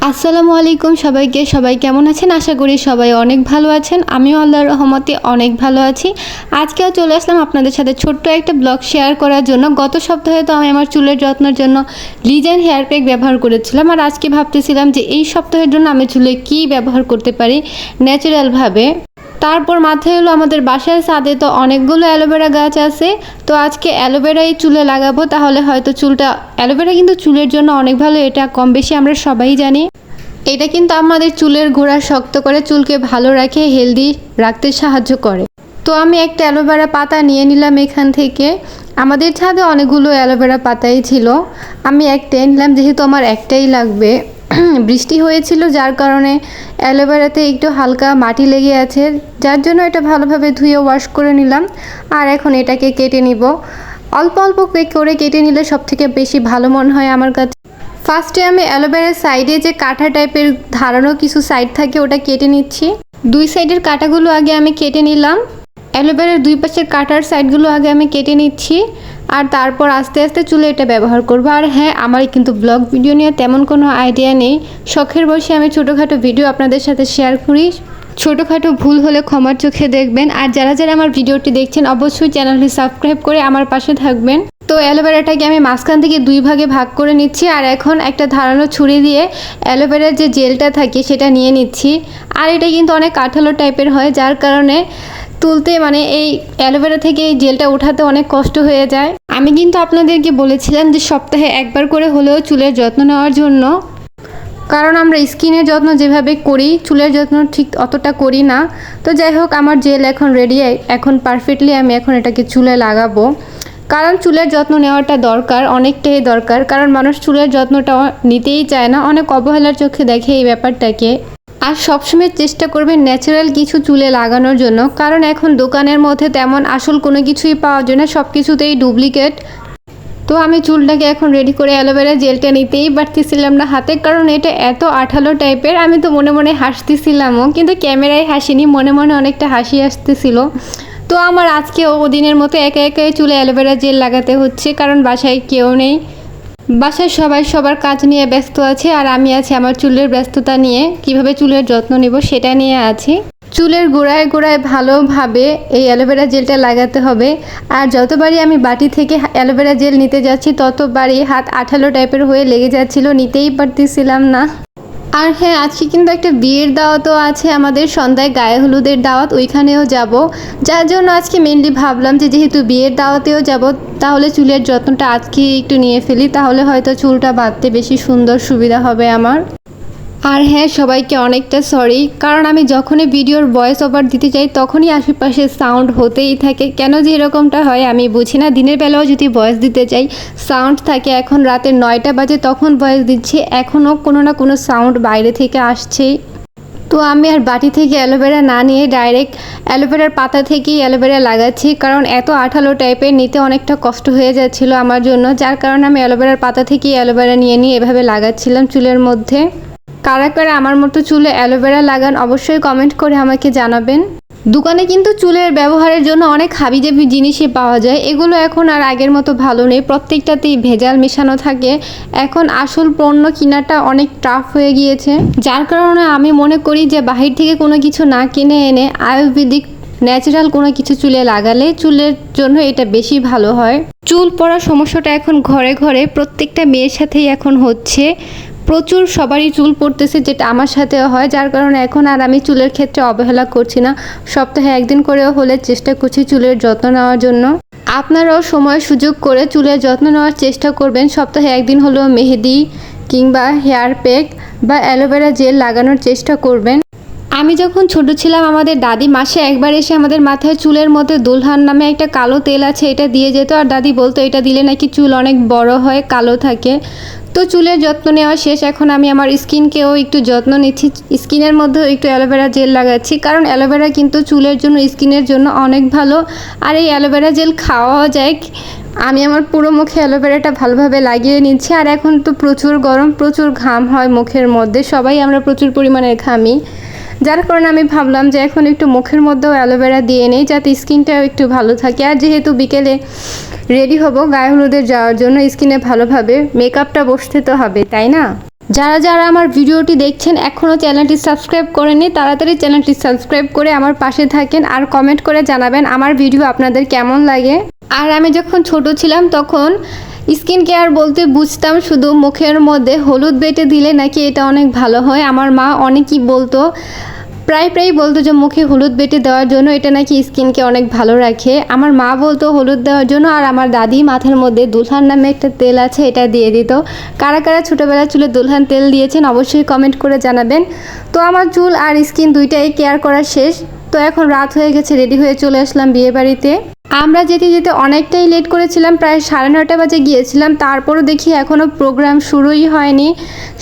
আসসালামু আলাইকুম সবাইকে। সবাই কেমন আছেন? আশা করি সবাই অনেক ভালো আছেন। আমিও আল্লাহর রহমতে অনেক ভালো আছি। আজকেও চলে আসলাম আপনাদের সাথে ছোট্ট একটা ব্লগ শেয়ার করার জন্য। গত সপ্তাহে তো আমি আমার চুলের যত্নের জন্য লিজেন্ড হেয়ার প্যাক ব্যবহার করেছিলাম, আর আজকে ভাবতেছিলাম যে এই সপ্তাহের জন্য আমি চুলে কী ব্যবহার করতে পারি ন্যাচারালভাবে। তারপর মাথায় হলো আমাদের বাসার ছাদে তো অনেকগুলো অ্যালোভেরা গাছ আছে, তো আজকে অ্যালোভেরাই চুলে লাগাবো, তাহলে হয়তো চুলটা, অ্যালোভেরা কিন্তু চুলের জন্য অনেক ভালো, এটা কম বেশি আমরা সবাই জানি। এটা কিন্তু আমাদের চুলের গোড়া শক্ত করে, চুলকে ভালো রাখে, হেলদি রাখতে সাহায্য করে। তো আমি একটা অ্যালোভেরা পাতা নিয়ে নিলাম এখান থেকে। আমাদের ছাদে অনেকগুলো অ্যালোভেরা পাতাই ছিল, আমি একটাই নিলাম যেহেতু আমার একটাই লাগবে। বৃষ্টি হয়েছিল যার কারণে অ্যালোভেরাতে একটু হালকা মাটি লেগে আছে, যার জন্য এটা ভালোভাবে ধুয়ে ওয়াশ করে নিলাম। আর এখন এটাকে কেটে নিব। অল্প অল্প করে কেটে নিলে সবথেকে বেশি ভালো মনে হয় আমার কাছে। ফার্স্টে আমি অ্যালোভেরার সাইডে যে কাঁটা টাইপের ধারানো কিছু সাইড থাকে ওটা কেটে নিচ্ছি। দুই সাইডের কাঁটাগুলো আগে আমি কেটে নিলাম। অ্যালোভেরার দুই পাশের কাটার সাইডগুলো আগে আমি কেটে নিচ্ছি, আর তারপর আস্তে আস্তে চুলে এটা ব্যবহার করবো। আর হ্যাঁ, আমার কিন্তু ব্লগ ভিডিও নিয়ে তেমন কোনো আইডিয়া নেই, শখের বসে আমি ছোটোখাটো ভিডিও আপনাদের সাথে শেয়ার করি। ছোটোখাটো ভুল হলে ক্ষমার চোখে দেখবেন। আর যারা যারা আমার ভিডিওটি দেখছেন অবশ্যই চ্যানেলটি সাবস্ক্রাইব করে আমার পাশে থাকবেন। তো অ্যালোভেরাটাকে আমি মাঝখান থেকে দুই ভাগে ভাগ করে নিচ্ছি, আর এখন একটা ধারালো ছুরি দিয়ে অ্যালোভেরার যে জেলটা থাকে সেটা নিয়ে নিচ্ছি। আর এটা কিন্তু অনেক কাঠালো টাইপের হয়, যার কারণে তুলতে মানে এই অ্যালোভেরা থেকে এই জেলটা উঠাতে অনেক কষ্ট হয়ে যায়। আমি কিন্তু আপনাদেরকে বলেছিলাম যে সপ্তাহে একবার করে হলেও চুলের যত্ন নেওয়ার জন্য, কারণ আমরা স্কিনের যত্ন যেভাবে করি চুলের যত্ন ঠিক অতটা করি না। তো যাই হোক, আমার জেল এখন রেডি, এখন পারফেক্টলি আমি এখন এটাকে চুলে লাগাবো। কারণ চুলের যত্ন নেওয়াটা দরকার, অনেকটাই দরকার, কারণ মানুষ চুলের যত্নটা নিতেই চায় না, অনেক অবহেলার চোখে দেখে এই ব্যাপারটাকে। আর সবসময় চেষ্টা করবেন ন্যাচারাল কিছু চুলে লাগানোর জন্য, কারণ এখন দোকানের মধ্যে তেমন আসল কোনো কিছুই পাওয়া যায় না, সব কিছুতেই ডুপ্লিকেট। তো আমি চুলটাকে এখন রেডি করে অ্যালোভেরা জেলটা নিতেই পারতেছিলাম না হাতে, কারণ এটা এত আঠালো টাইপের। আমি তো মনে মনে হাসতেছিলামও, কিন্তু ক্যামেরায় হাসিনি, মনে মনে অনেকটা হাসি আসতেছিল। তো আমার আজকে ওদিনের মতো একা একাই চুলে অ্যালোভেরা জেল লাগাতে হচ্ছে, কারণ বাসায় কেউ নেই, বাসায় সবাই সবার কাজ নিয়ে ব্যস্ত আছে, আর আমি আছি আমার চুলের ব্যস্ততা নিয়ে, কিভাবে চুলের যত্ন নেব সেটা নিয়ে আছি। চুলের গোড়ায় গোড়ায় ভালোভাবে এই অ্যালোভেরা জেলটা লাগাতে হবে। আর যতবারই আমি বাটি থেকে অ্যালোভেরা জেল নিতে যাচ্ছি ততবারই হাত আঠালো টাইপের হয়ে লেগে যাচ্ছিল, নিতেই পারতেছিলাম না। আর হ্যাঁ, আজকে কিন্তু একটা বিয়ের দাওয়াতও আছে আমাদের, সন্ধ্যায় গায়ে হলুদের দাওয়াত, ওইখানেও যাব। যার জন্য আজকে মেনলি ভাবলাম যে যেহেতু বিয়ের দাওয়াতেও যাব, তাহলে চুলের যত্নটা আজকে একটু নিয়ে ফেলি, তাহলে হয়তো চুলটা বাঁধতে বেশি সুন্দর সুবিধা হবে আমার। আর হ্যাঁ, সবাইকে অনেকটা সরি, কারণ আমি যখনই ভিডিওর ভয়েস ওভার দিতে চাই তখনই আশেপাশে সাউন্ড হতেই থাকে, কেন যে এরকমটা হয় আমি বুঝি না। দিনের বেলাও যদি ভয়েস দিতে চাই সাউন্ড থাকে, এখন রাতে 9টা বাজে তখন ভয়েস দিচ্ছি, এখনও কোনো না কোনো সাউন্ড বাইরে থেকে আসছেই। তো আমি আর বাটি থেকে অ্যালোভেরা না নিয়ে ডাইরেক্ট অ্যালোভেরার পাতা থেকেই অ্যালোভেরা লাগাচ্ছি, কারণ এত আঠালো টাইপের নিতে অনেকটা কষ্ট হয়ে যাচ্ছিলো আমার জন্য, যার কারণে আমি অ্যালোভেরার পাতা থেকেই অ্যালোভেরা নিয়ে এভাবে লাগাচ্ছিলাম চুলের মধ্যে। কারা কারা আমার মতো চুলে অ্যালোভেরা লাগান অবশ্যই কমেন্ট করে আমাকে জানাবেন। দোকানে কিন্তু চুলের ব্যবহারের জন্য অনেক হাবিজাবি জিনিসই পাওয়া যায়, এগুলো এখন আর আগের মতো ভালো নেই, প্রত্যেকটাতেই ভেজাল মেশানো থাকে। এখন আসল পণ্য কেনাটা অনেক টাফ হয়ে গিয়েছে, যার কারণে আমি মনে করি যে বাহির থেকে কোনো কিছু না কিনে এনে আয়ুর্বেদিক ন্যাচারাল কোনো কিছু চুলে লাগালে চুলের জন্য এটা বেশি ভালো হয়। চুল পড়ার সমস্যাটা এখন ঘরে ঘরে প্রত্যেকটা মেয়ের সাথেই এখন হচ্ছে, প্রচুর সবারই চুল পড়তেছে, যেটা আমার সাথেও হয়, যার কারণে এখন আর আমি চুলের ক্ষেত্রে অবহেলা করছি না, সপ্তাহে একদিন করেও হলে চেষ্টা করছি চুলের যত্ন নেওয়ার জন্য। আপনারাও সময় সুযোগ করে চুলের যত্ন নেওয়ার চেষ্টা করবেন, সপ্তাহে একদিন হলেও মেহেদি কিংবা হেয়ার প্যাক বা অ্যালোভেরা জেল লাগানোর চেষ্টা করবেন। আমি যখন ছোট ছিলাম আমাদের দাদি মাসে একবার এসে আমাদের মাথায় চুলের মধ্যে দুলহান নামে একটা কালো তেল আছে এটা দিয়ে যেত, আর দাদি বলতো এটা দিলে নাকি চুল অনেক বড় হয়, কালো থাকে। তো চুলের যত্ন নেওয়া শেষ, এখন আমি আমার স্কিনকেও একটু যত্ন নিচ্ছি, স্কিনের মধ্যেও একটু অ্যালোভেরা জেল লাগাচ্ছি, কারণ অ্যালোভেরা কিন্তু চুলের জন্য স্কিনের জন্য অনেক ভালো। আর এই অ্যালোভেরা জেল খাওয়াও যায়। আমি আমার পুরো মুখে অ্যালোভেরাটা ভালোভাবে লাগিয়ে নিচ্ছি। আর এখন তো প্রচুর গরম, প্রচুর ঘাম হয় মুখের মধ্যে, সবাই আমরা প্রচুর পরিমাণে ঘামি, যার কারণে আমি ভাবলাম যে এখন একটু মুখের মধ্যেও অ্যালোভেরা দিয়ে নেই, যাতে স্কিনটাও একটু ভালো থাকে। আর যেহেতু বিকেলে রেডি হব গায়ে হলুদের যাওয়ার জন্য, স্কিনে ভালোভাবে মেকআপটা বসতে তো হবে, তাই না? যারা যারা আমার ভিডিওটি দেখছেন এখনও চ্যানেলটি সাবস্ক্রাইব করেনি, তাড়াতাড়ি চ্যানেলটি সাবস্ক্রাইব করে আমার পাশে থাকেন আর কমেন্ট করে জানাবেন আমার ভিডিও আপনাদের কেমন লাগে। আর আমি যখন ছোট ছিলাম তখন স্কিন কেয়ার বলতে বুঝতাম শুধু মুখের মধ্যে হলুদ বেটে দিলে নাকি এটা অনেক ভালো হয়। আমার মা অনেকই বলতো, প্রায় বলতো যে মুখে হলুদ বেটে দেওয়ার জন্য এটা নাকি স্কিনকে অনেক ভালো রাখে। আমার মা বলতো হলুদ দেওয়ার জন্য, আর আমার দাদি মাথার মধ্যে দুলহান নামে একটা তেল আছে এটা দিয়ে দিত। কারা কারা ছোটোবেলায় চুলে দুলহান তেল দিয়েছেন অবশ্যই কমেন্ট করে জানাবেন। তো আমার চুল আর স্কিন দুইটাই কেয়ার করা শেষ। তো এখন রাত হয়ে গেছে, রেডি হয়ে চলে আসলাম বিয়ে বাড়িতে। আমরা যেতে যেতে অনেকটাই লেট করেছিলাম, প্রায় 9:30 বাজে গিয়েছিলাম। তারপরও দেখি এখনও প্রোগ্রাম শুরুই হয়নি,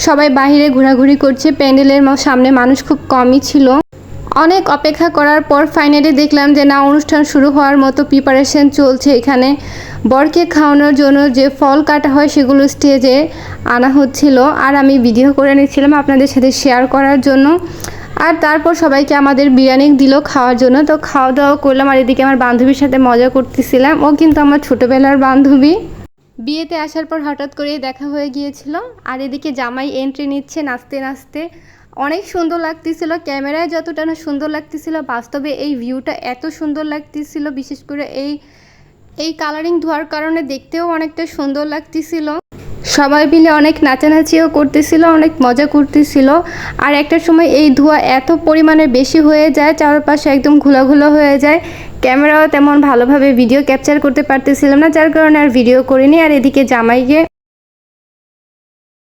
সবাই বাইরে ঘোরাঘুরি করছে। প্যান্ডেলের সামনে মানুষ খুব কমই ছিল। অনেক অপেক্ষা করার পর ফাইনালি দেখলাম যে না, অনুষ্ঠান শুরু হওয়ার মতো প্রিপারেশন চলছে। এখানে বরকে খাওয়ানোর জন্য যে ফল কাটা হয় সেগুলো স্টেজে আনা হচ্ছিল, আর আমি ভিডিও করে নিচ্ছিলাম আপনাদের সাথে শেয়ার করার জন্য। আর তারপর সবাইকে আমাদের বিরিয়ানি দিল খাওয়ার জন্য। তো খাওয়া দাওয়া করলাম, আর এদিকে আমার বান্ধবীর সাথে মজা করতেছিলাম। ও কিন্তু আমার ছোটোবেলার বান্ধবী। বিয়েতে আসার পর হঠাৎ করেই দেখা হয়ে গিয়েছিল। আর এদিকে জামাই এন্ট্রি নিচ্ছে নাচতে নাচতে, অনেক সুন্দর লাগতেছিল। ক্যামেরায় যতটা না সুন্দর লাগতেছিল, বাস্তবে এই ভিউটা এত সুন্দর লাগতেছিল। বিশেষ করে এই কালারিং ধোয়ার কারণে দেখতেও অনেকটা সুন্দর লাগতেছিল। সবাই মিলে অনেক নাচানাচিও করতেছিল, অনেক মজা করতেছিল। আর একটা সময় এই ধোঁয়া এত পরিমাণে বেশি হয়ে যায়, চারপাশে একদম ঘোলাঘোলা হয়ে যায়। ক্যামেরাও তেমন ভালোভাবে ভিডিও ক্যাপচার করতে পারতেছিলাম না, যার কারণে আর ভিডিও করিনি। আর এদিকে জামাইকে